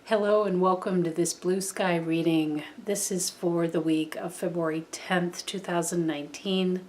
Hello and welcome to this blue sky reading. This is for the week of February 10th, 2019.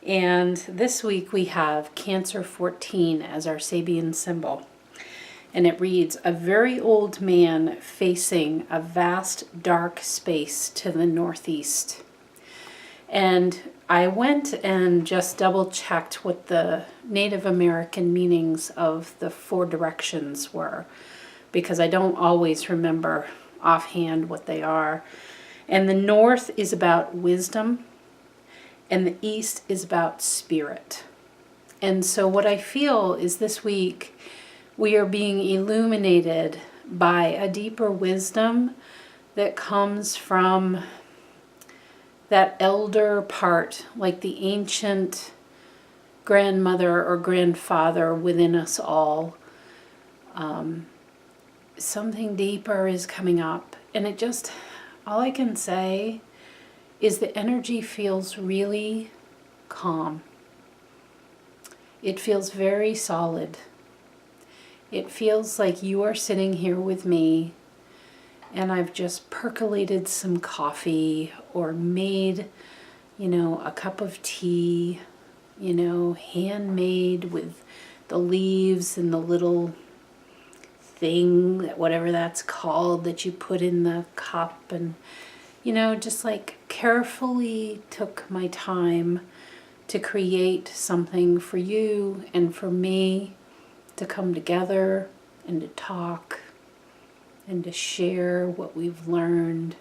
And this week we have Cancer 14 as our Sabian symbol. And it reads, a very old man facing a vast dark space to the northeast. And I went and just double checked what the Native American meanings of the four directions were, because I don't always remember offhand what they are. And the north is about wisdom, and the east is about spirit. And so what I feel is this week we are being illuminated by a deeper wisdom that comes from that elder part, like the ancient grandmother or grandfather within us all. Something deeper is coming up, and it just, all I can say is the energy feels really calm. It feels very solid. It feels like you are sitting here with me and I've just percolated some coffee or made, a cup of tea, handmade with the leaves and the little thing, whatever that's called, that you put in the cup, and just like carefully took my time to create something for you and for me to come together and to talk and to share what we've learned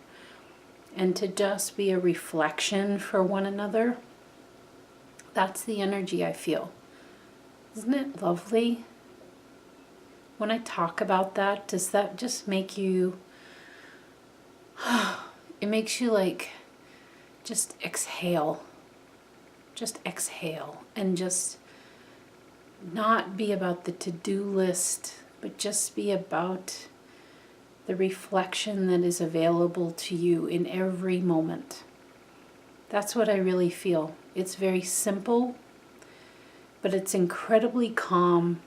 and to just be a reflection for one another. That's the energy I feel. Isn't it lovely? When I talk about that, does that just make you, it makes you like, just exhale and just not be about the to-do list, but just be about the reflection that is available to you in every moment. That's what I really feel. It's very simple, but it's incredibly calm.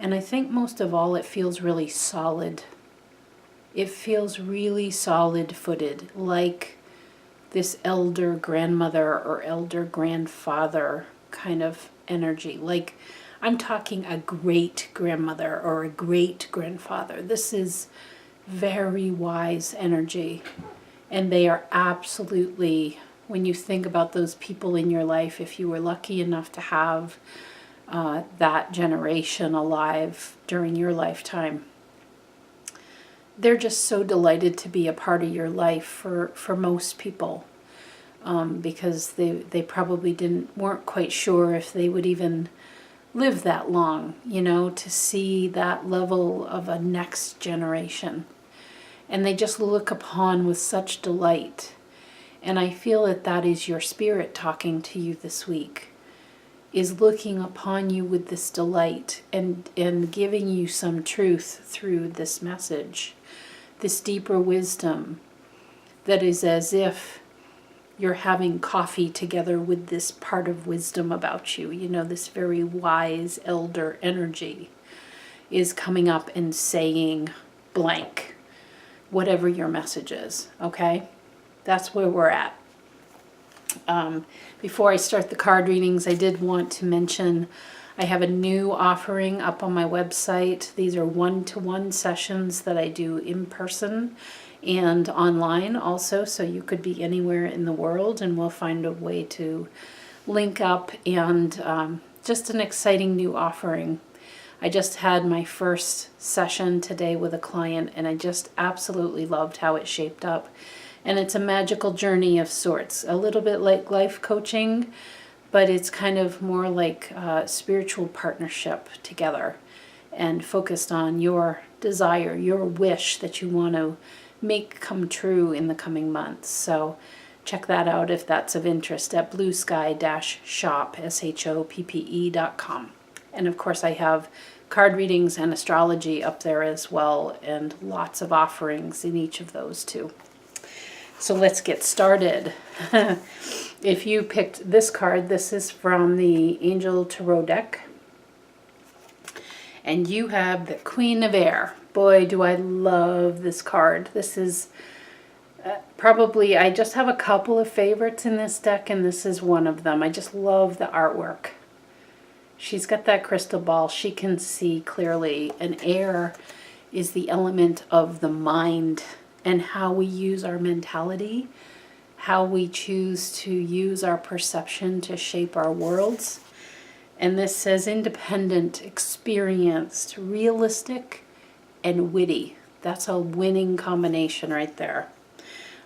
And I think most of all, it feels really solid. It feels really solid-footed, like this elder grandmother or elder grandfather kind of energy. Like I'm talking a great grandmother or a great grandfather. This is very wise energy. And they are absolutely, when you think about those people in your life, if you were lucky enough to have that generation alive during your lifetime, they're just so delighted to be a part of your life for most people, because they probably weren't quite sure if they would even live that long, to see that level of a next generation. And they just look upon with such delight. And I feel that is your spirit talking to you this week, is looking upon you with this delight and giving you some truth through this message, this deeper wisdom that is as if you're having coffee together with this part of wisdom about you. This very wise elder energy is coming up and saying blank, whatever your message is, okay? That's where we're at. Before I start the card readings, I did want to mention I have a new offering up on my website. These are one-to-one sessions that I do in person and online also, so you could be anywhere in the world and we'll find a way to link up, and just an exciting new offering. I just had my first session today with a client and I just absolutely loved how it shaped up. And it's a magical journey of sorts, a little bit like life coaching, but it's kind of more like a spiritual partnership together and focused on your desire, your wish that you want to make come true in the coming months. So check that out if that's of interest at bluesky-shop, shoppe.com. And of course I have card readings and astrology up there as well, and lots of offerings in each of those too. So let's get started. If you picked this card, this is from the Angel Tarot deck. And you have the Queen of Air. Boy, do I love this card. This is probably, I just have a couple of favorites in this deck, and this is one of them. I just love the artwork. She's got that crystal ball. She can see clearly. And air is the element of the mind and how we use our mentality, how we choose to use our perception to shape our worlds. And this says independent, experienced, realistic, and witty. That's a winning combination right there.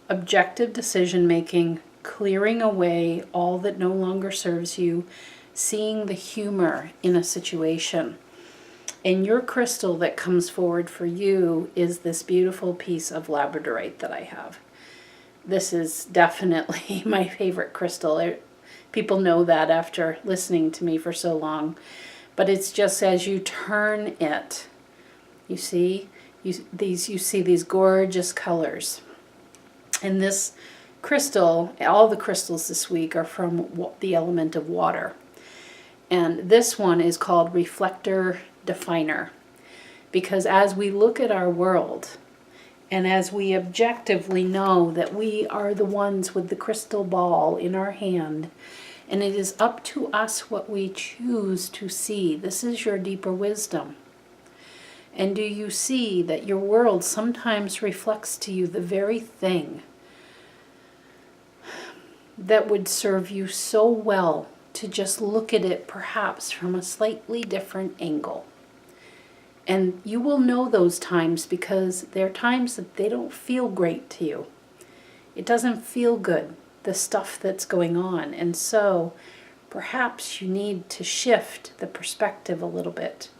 Objective decision making, clearing away all that no longer serves you, seeing the humor in a situation. And your crystal that comes forward for you is this beautiful piece of labradorite that I have. This is definitely my favorite crystal. People know that after listening to me for so long. But it's just as you turn it, you see, you see these gorgeous colors. And this crystal, all the crystals this week are from the element of water. And this one is called Reflector Definer. Because as we look at our world, and as we objectively know that we are the ones with the crystal ball in our hand, and it is up to us what we choose to see. This is your deeper wisdom. And do you see that your world sometimes reflects to you the very thing that would serve you so well to just look at it perhaps from a slightly different angle? And you will know those times because they're times that they don't feel great to you. It doesn't feel good, the stuff that's going on. And so perhaps you need to shift the perspective a little bit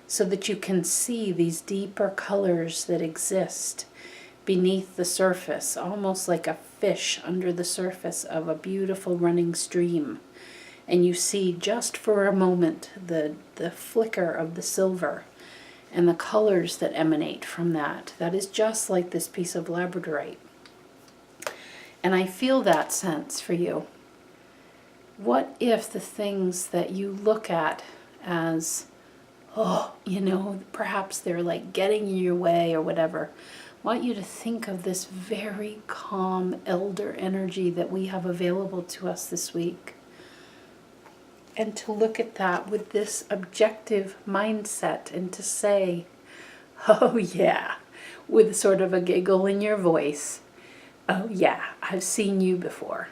so that you can see these deeper colors that exist beneath the surface, almost like a fish under the surface of a beautiful running stream. And you see just for a moment the flicker of the silver and the colors that emanate from that. That is just like this piece of labradorite. And I feel that sense for you. What if the things that you look at as, perhaps they're like getting in your way or whatever, I want you to think of this very calm elder energy that we have available to us this week. And to look at that with this objective mindset and to say, oh yeah, with sort of a giggle in your voice, oh yeah, I've seen you before.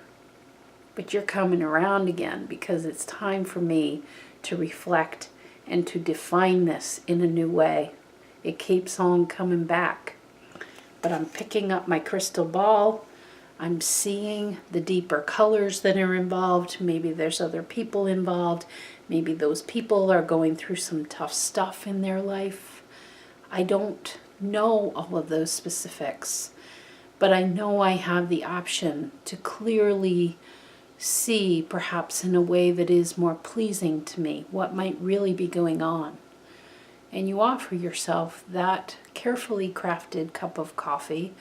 But you're coming around again because it's time for me to reflect and to define this in a new way. It keeps on coming back. But I'm picking up my crystal ball. I'm seeing the deeper colors that are involved. Maybe there's other people involved. Maybe those people are going through some tough stuff in their life. I don't know all of those specifics, but I know I have the option to clearly see, perhaps in a way that is more pleasing to me, what might really be going on. And you offer yourself that carefully crafted cup of coffee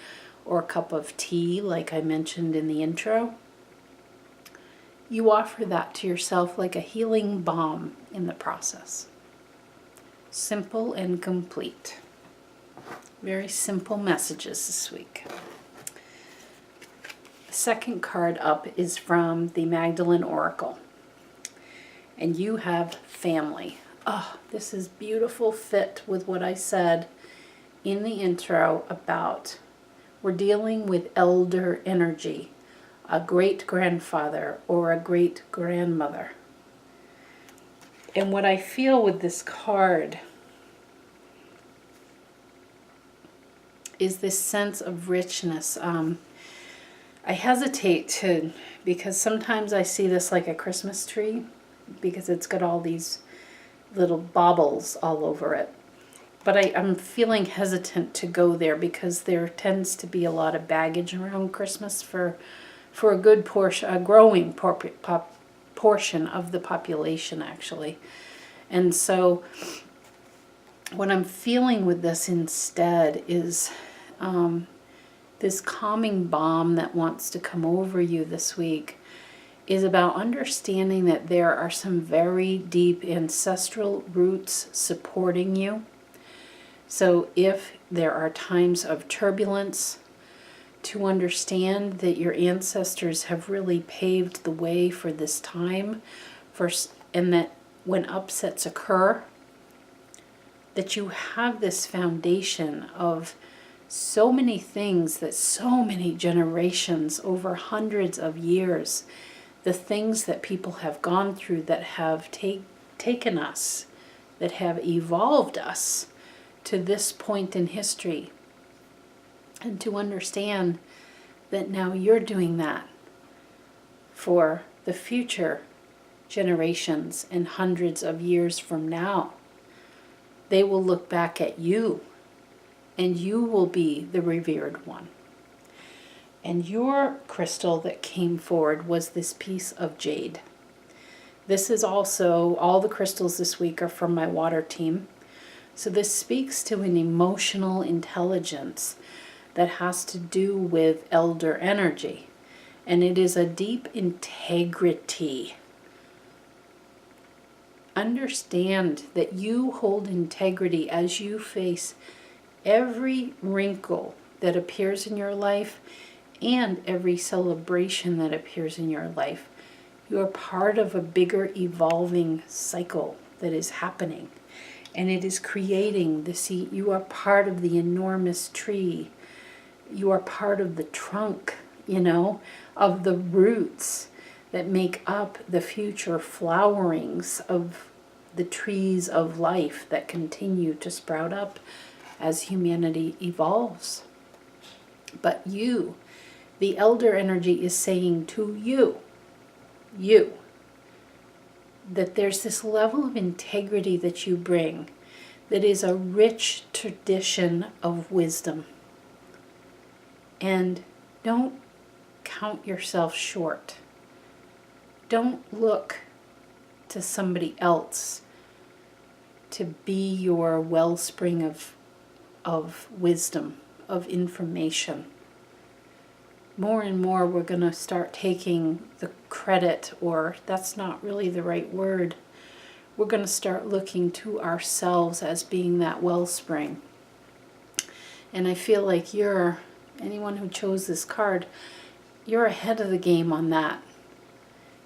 or cup of tea, like I mentioned in the intro. You offer that to yourself like a healing balm in the process. Simple and complete. Very simple messages this week. The second card up is from the Magdalene Oracle. And you have family. Oh, this is beautiful fit with what I said in the intro about we're dealing with elder energy, a great-grandfather or a great-grandmother. And what I feel with this card is this sense of richness. I hesitate to, because sometimes I see this like a Christmas tree, because it's got all these little baubles all over it. But I'm feeling hesitant to go there because there tends to be a lot of baggage around Christmas for a good portion, a growing portion of the population, actually. And so what I'm feeling with this instead is this calming balm that wants to come over you this week is about understanding that there are some very deep ancestral roots supporting you. So if there are times of turbulence, to understand that your ancestors have really paved the way for this time, and that when upsets occur, that you have this foundation of so many things that so many generations over hundreds of years, the things that people have gone through that have taken us, that have evolved us to this point in history. And to understand that now you're doing that for the future generations and hundreds of years from now. They will look back at you, and you will be the revered one. And your crystal that came forward was this piece of jade. This is also, all the crystals this week are from my water team. So this speaks to an emotional intelligence that has to do with elder energy. And it is a deep integrity. Understand that you hold integrity as you face every wrinkle that appears in your life and every celebration that appears in your life. You are part of a bigger evolving cycle that is happening. And it is creating the seed. You are part of the enormous tree. You are part of the trunk, of the roots that make up the future flowerings of the trees of life that continue to sprout up as humanity evolves. But you, the elder energy, is saying to you, that there's this level of integrity that you bring that is a rich tradition of wisdom. And don't count yourself short. Don't look to somebody else to be your wellspring of wisdom, of information. More and more we're going to start taking the credit, or that's not really the right word. We're going to start looking to ourselves as being that wellspring. And I feel like anyone who chose this card, you're ahead of the game on that.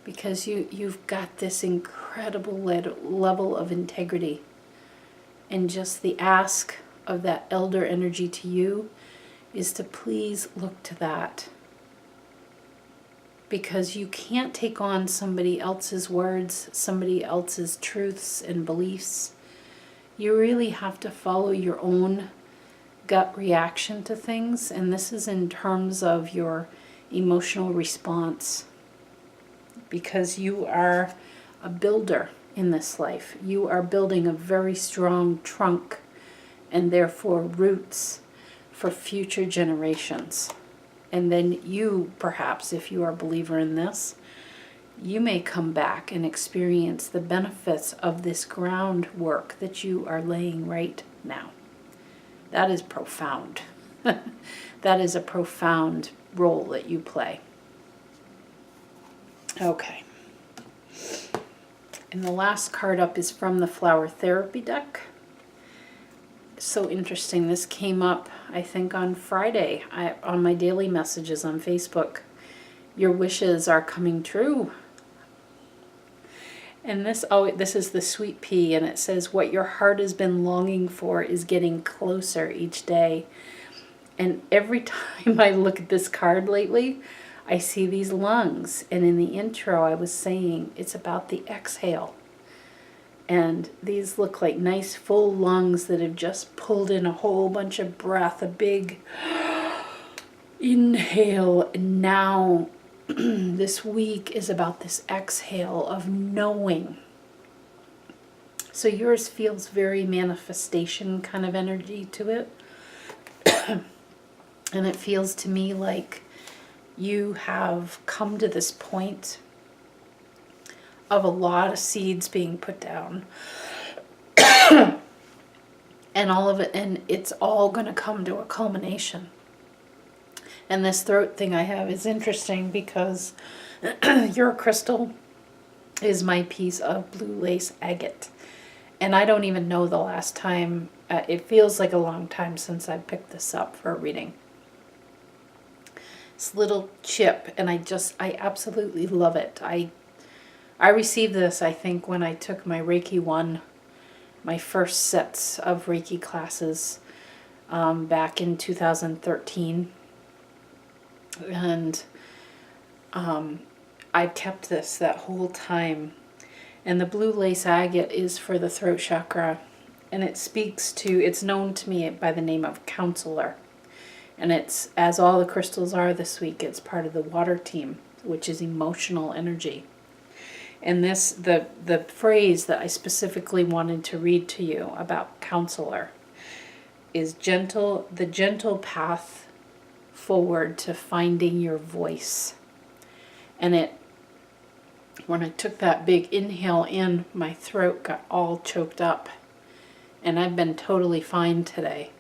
Because you've got this incredible level of integrity. And just the ask of that elder energy to you is to please look to that. Because you can't take on somebody else's words, somebody else's truths and beliefs. You really have to follow your own gut reaction to things. And this is in terms of your emotional response. Because you are a builder in this life. You are building a very strong trunk and therefore roots for future generations. And then you, perhaps, if you are a believer in this, you may come back and experience the benefits of this groundwork that you are laying right now. That is profound. That is a profound role that you play. Okay. And the last card up is from the Flower Therapy deck. So interesting. This came up, I think, on Friday on my daily messages on Facebook. Your wishes are coming true. And this is the sweet pea, and it says, what your heart has been longing for is getting closer each day. And every time I look at this card lately, I see these lungs. And in the intro, I was saying it's about the exhale. And these look like nice full lungs that have just pulled in a whole bunch of breath, a big inhale. And now this week is about this exhale of knowing. So yours feels very manifestation kind of energy to it. And it feels to me like you have come to this point of a lot of seeds being put down. And all of it, and it's all going to come to a culmination. And this throat thing I have is interesting because Your crystal is my piece of blue lace agate. And I don't even know the last time, it feels like a long time since I picked this up for a reading. This little chip, and I absolutely love it. I received this, I think, when I took my Reiki 1, my first sets of Reiki classes back in 2013. And I've kept this that whole time. And the blue lace agate is for the throat chakra. And it's known to me by the name of counselor. And it's, as all the crystals are this week, it's part of the water team, which is emotional energy. And the phrase that I specifically wanted to read to you about counselor is the gentle path forward to finding your voice. And when I took that big inhale in, my throat got all choked up. And I've been totally fine today.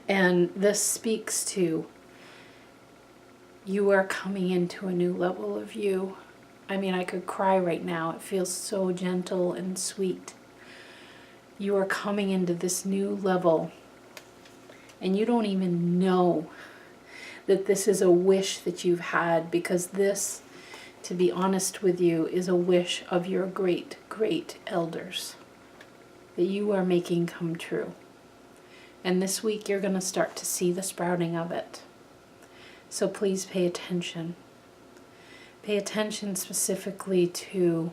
And this speaks to you are coming into a new level of you. I mean, I could cry right now. It feels so gentle and sweet. You are coming into this new level. And you don't even know that this is a wish that you've had, because this, to be honest with you, is a wish of your great, great elders that you are making come true. And this week you're going to start to see the sprouting of it. So please pay attention. Pay attention specifically to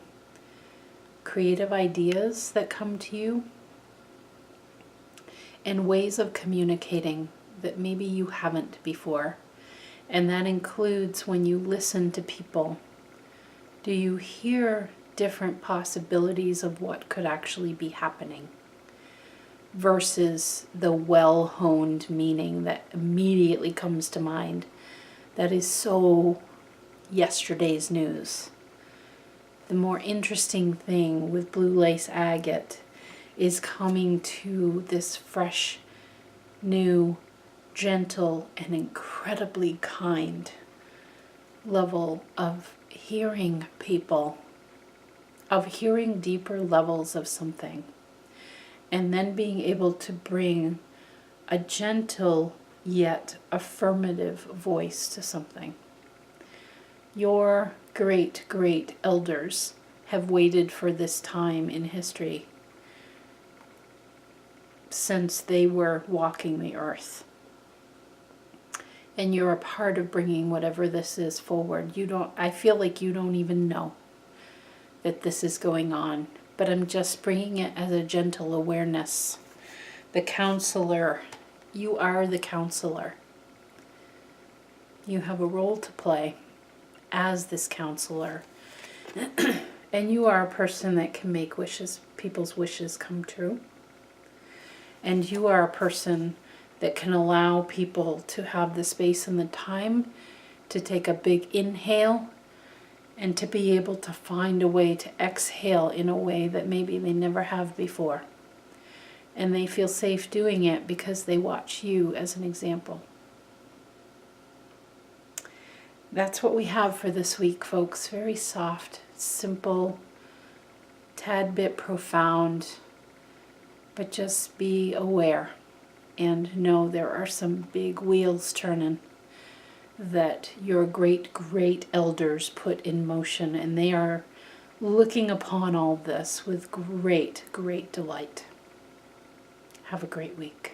creative ideas that come to you and ways of communicating that maybe you haven't before. And that includes when you listen to people. Do you hear different possibilities of what could actually be happening versus the well-honed meaning that immediately comes to mind that is so yesterday's news? The more interesting thing with blue lace agate is coming to this fresh, new, gentle, and incredibly kind level of hearing people, of hearing deeper levels of something, and then being able to bring a gentle yet affirmative voice to something. Your great, great elders have waited for this time in history since they were walking the earth. And you're a part of bringing whatever this is forward. I feel like you don't even know that this is going on, but I'm just bringing it as a gentle awareness. The counselor, you are the counselor. You have a role to play as this counselor. And you are a person that can make people's wishes come true. And you are a person that can allow people to have the space and the time to take a big inhale and to be able to find a way to exhale in a way that maybe they never have before. And they feel safe doing it because they watch you as an example. That's what we have for this week, folks. Very soft, simple, tad bit profound, but just be aware and know there are some big wheels turning that your great, great elders put in motion, and they are looking upon all this with great, great delight. Have a great week.